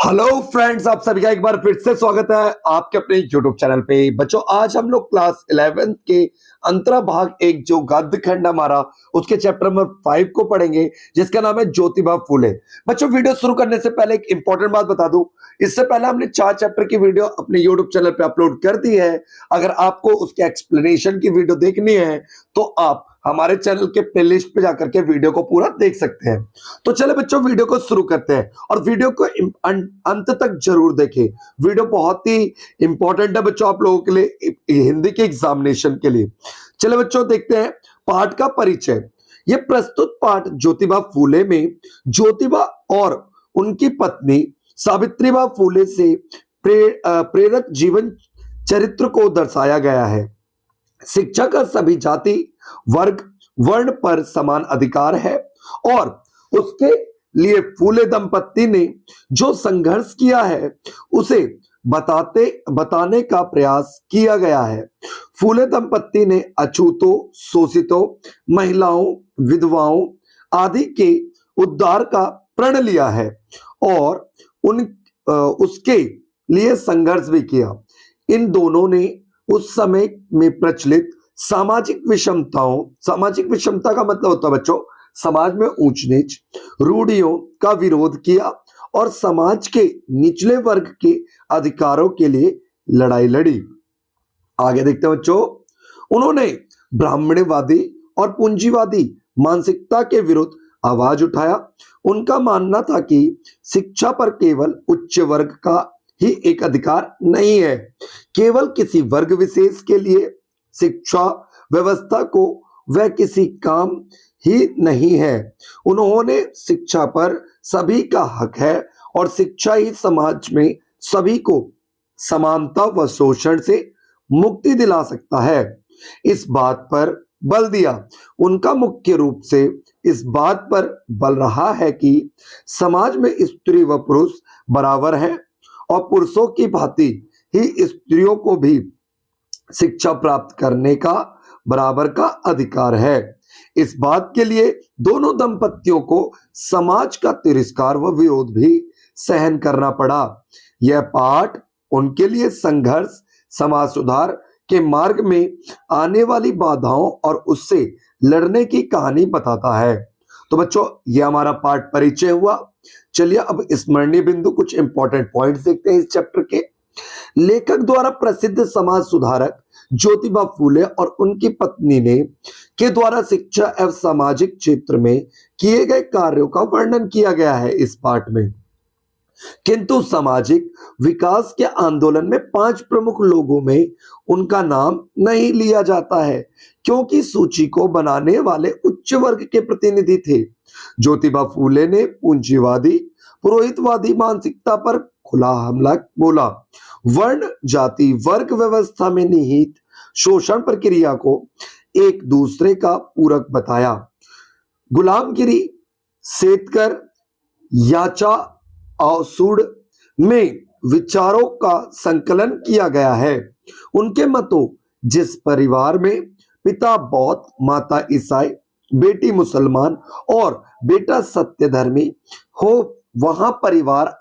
Hello friends, आप सभी का एक बार फिर से स्वागत है आपके अपने यूट्यूब चैनल पे। बच्चों, आज हम लोग क्लास 11 के अंतरा भाग एक जो गद्य खंड हमारा उसके चैप्टर नंबर 5 को पढ़ेंगे, जिसका नाम है ज्योतिबा फूले। बच्चों, वीडियो शुरू करने से पहले एक इंपॉर्टेंट बात बता दूं। इससे पहले हमने 4 चैप्टर की वीडियो अपने यूट्यूब चैनल पे अपलोड कर दी है। अगर आपको उसके एक्सप्लेनेशन की वीडियो देखनी है तो आप हमारे चैनल के प्लेलिस्ट पे जाकर के वीडियो को पूरा देख सकते हैं। तो चले बच्चों, वीडियो को शुरू करते हैं और वीडियो को अंत तक जरूर देखें। वीडियो बहुत ही इंपॉर्टेंट है बच्चों आप लोगों के लिए, हिंदी के एग्जामिनेशन के लिए। चले बच्चों, देखते हैं पाठ का परिचय। यह प्रस्तुत पाठ ज्योतिबा फूले में ज्योतिबा और उनकी पत्नी सावित्रीबाई फूले से प्रेरक जीवन चरित्र को दर्शाया गया है। शिक्षा का सभी जाति वर्ग वर्ण पर समान अधिकार है और उसके लिए फूले दंपत्ति ने जो संघर्ष किया है उसे बताने का प्रयास किया गया है। फूले दंपत्ति ने अछूतों, शोषितों, महिलाओं, विधवाओं आदि के उद्धार का प्रण लिया है और उसके लिए संघर्ष भी किया। इन दोनों ने उस समय में प्रचलित सामाजिक विषमता का मतलब होता है बच्चों समाज में ऊंच नीच रूढ़ियों का विरोध किया और समाज के निचले वर्ग के अधिकारों के लिए लड़ाई लड़ी। आगे देखते हैं बच्चों, उन्होंने ब्राह्मण्यवादी और पूंजीवादी मानसिकता के विरुद्ध आवाज उठाया। उनका मानना था कि शिक्षा पर केवल उच्च वर्ग का ही एक अधिकार नहीं है, केवल किसी वर्ग विशेष के लिए शिक्षा व्यवस्था को वह किसी काम ही नहीं है। उन्होंने शिक्षा पर सभी का हक है और शिक्षा ही समाज में सभी को समानता व शोषण से मुक्ति दिला सकता है, इस बात पर बल दिया। उनका मुख्य रूप से इस बात पर बल रहा है कि समाज में स्त्री व पुरुष बराबर हैं और पुरुषों की भांति ही स्त्रियों को भी शिक्षा प्राप्त करने का बराबर का अधिकार है। इस बात के लिए दोनों दंपतियों को समाज का तिरस्कार व विरोध भी सहन करना पड़ा। यह पाठ उनके लिए संघर्ष, समाज सुधार के मार्ग में आने वाली बाधाओं और उससे लड़ने की कहानी बताता है। तो बच्चों, यह हमारा पाठ परिचय हुआ। चलिए अब स्मरणीय बिंदु, कुछ इंपॉर्टेंट पॉइंट्स देखते हैं इस चैप्टर के। लेखक द्वारा प्रसिद्ध समाज सुधारक ज्योतिबा फूले और उनकी पत्नी ने के द्वारा शिक्षा एवं सामाजिक क्षेत्र में किए गए कार्यों का वर्णन किया गया है इस पाठ में। किंतु सामाजिक विकास के आंदोलन में 5 प्रमुख लोगों में उनका नाम नहीं लिया जाता है, क्योंकि सूची को बनाने वाले उच्च वर्ग के प्रतिनिधि थे। ज्योतिबा फूले ने पूंजीवादी पुरोहितवादी मानसिकता पर खुला हमला बोला। वर्ण जाति वर्ग व्यवस्था में निहित शोषण प्रक्रिया को एक दूसरे का पूरक बताया। गुलामगिरी, सेतकर, याचा आसूड़ में विचारों का संकलन किया गया है। उनके मतों, जिस परिवार में पिता बौद्ध, माता ईसाई, बेटी मुसलमान और बेटा सत्यधर्मी हो, वहां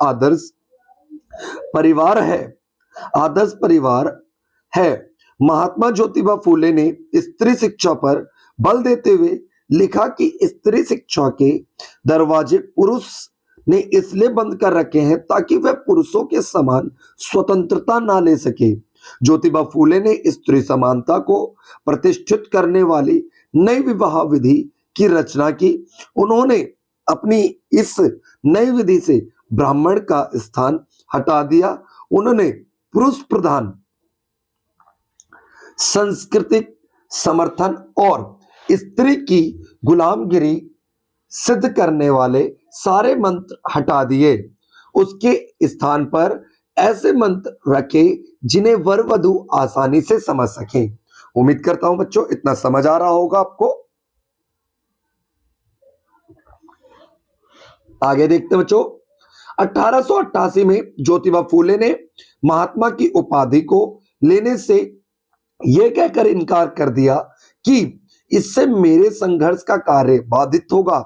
आदर्श परिवार है। महात्मा ज्योतिबा फूले ने स्त्री शिक्षा पर बल देते हुए लिखा कि स्त्री शिक्षा के दरवाजे पुरुष ने इसलिए बंद कर रखे हैं ताकि वह पुरुषों के समान स्वतंत्रता ना ले सके। ज्योतिबा फूले ने स्त्री समानता को प्रतिष्ठित करने वाली नई विवाह विधि की रचना की। उन्होंने अपनी इस नई विधि से ब्राह्मण का स्थान हटा दिया। उन्होंने पुरुष प्रधान सांस्कृतिक समर्थन और स्त्री की गुलामगिरी सिद्ध करने वाले सारे मंत्र हटा दिए। उसके स्थान पर ऐसे मंत्र रखे जिन्हें वर वधु आसानी से समझ सकें। उम्मीद करता हूं बच्चों इतना समझ आ रहा होगा आपको। आगे देखते बच्चों, 1888 में ज्योतिबा फूले ने महात्मा की उपाधि को लेने से यह कहकर इनकार कर दिया कि इससे मेरे संघर्ष का कार्य बाधित होगा।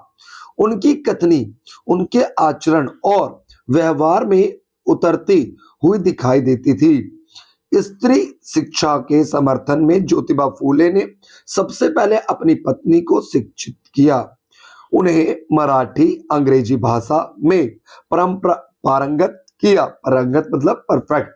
उनकी कथनी उनके आचरण और व्यवहार में उतरती हुई दिखाई देती थी। स्त्री शिक्षा के समर्थन में ज्योतिबा फूले ने सबसे पहले अपनी पत्नी को शिक्षित किया, उन्हें मराठी अंग्रेजी भाषा में पारंगत किया। पारंगत मतलब परफेक्ट।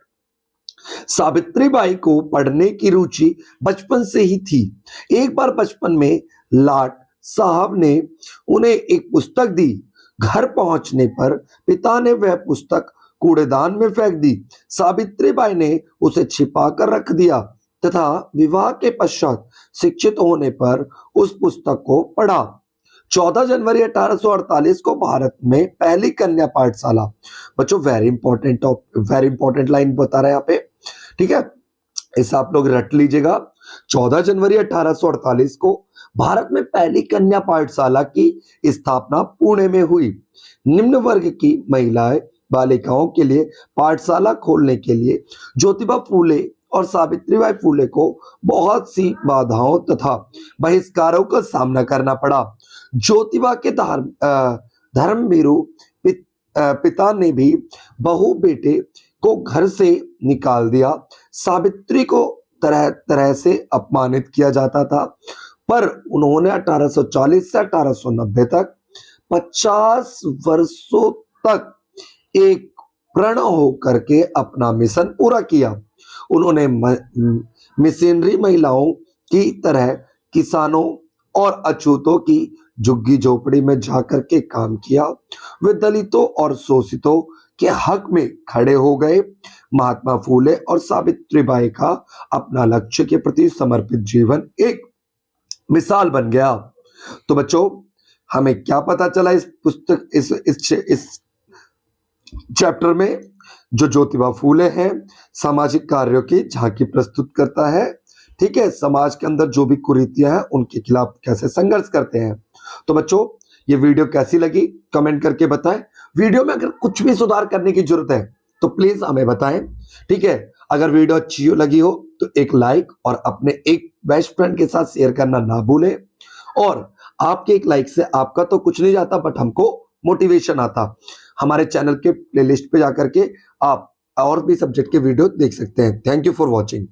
सावित्रीबाई को पढ़ने की रुचि बचपन से ही थी। एक बार बचपन में लाट साहब ने उन्हें एक पुस्तक दी। घर पहुंचने पर पिता ने वह पुस्तक कूड़ेदान में फेंक दी। सावित्रीबाई ने उसे छिपा कर रख दिया तथा विवाह के पश्चात शिक्षित होने पर उस पुस्तक को पढ़ा। 14 जनवरी 1848 को भारत में पहली कन्या पाठशाला, बच्चों वेरी इंपॉर्टेंट लाइन बता रहे हैं यहाँ पे, ठीक है, इसे आप लोग रट लीजिएगा। 14 जनवरी 1848 को भारत में पहली कन्या पाठशाला की स्थापना पुणे में हुई। निम्न वर्ग की महिलाएं बालिकाओं के लिए पाठशाला खोलने के लिए ज्योतिबा फूले और सावित्रीबाई फूले को बहुत सी बाधाओं तथा बहिष्कारों का सामना करना पड़ा। ज्योतिबा के धर्मवीरू पिता ने भी बहू बेटे को घर से निकाल दिया। सावित्री को तरह तरह से अपमानित किया जाता था, पर उन्होंने 1840 से 1890 तक 50 वर्षों तक एक प्रण होकर के अपना मिशन पूरा किया। उन्होंने मिशनरी महिलाओं की तरह किसानों और अछूतों की झुग्गी झोपड़ी में जाकर के काम किया। वे दलितों और शोषितों के हक में खड़े हो गए। महात्मा फूले और सावित्रीबाई का अपना लक्ष्य के प्रति समर्पित जीवन एक मिसाल बन गया। तो बच्चों, हमें क्या पता चला इस पुस्तक इस चैप्टर में? जो ज्योतिबा फूले हैं सामाजिक कार्यों की झांकी प्रस्तुत करता है, ठीक है, समाज के अंदर जो भी कुरीतियां हैं उनके खिलाफ कैसे संघर्ष करते हैं। तो बच्चों, ये वीडियो कैसी लगी कमेंट करके बताएं। वीडियो में अगर कुछ भी सुधार करने की जरूरत है तो प्लीज हमें बताएं, ठीक है। अगर वीडियो अच्छी लगी हो तो एक लाइक और अपने एक बेस्ट फ्रेंड के साथ शेयर करना ना भूलें। और आपके एक लाइक से आपका तो कुछ नहीं जाता, बट हमको मोटिवेशन आता। हमारे चैनल के प्लेलिस्ट पे जाकर के आप और भी सब्जेक्ट के वीडियो देख सकते हैं। Thank you for watching.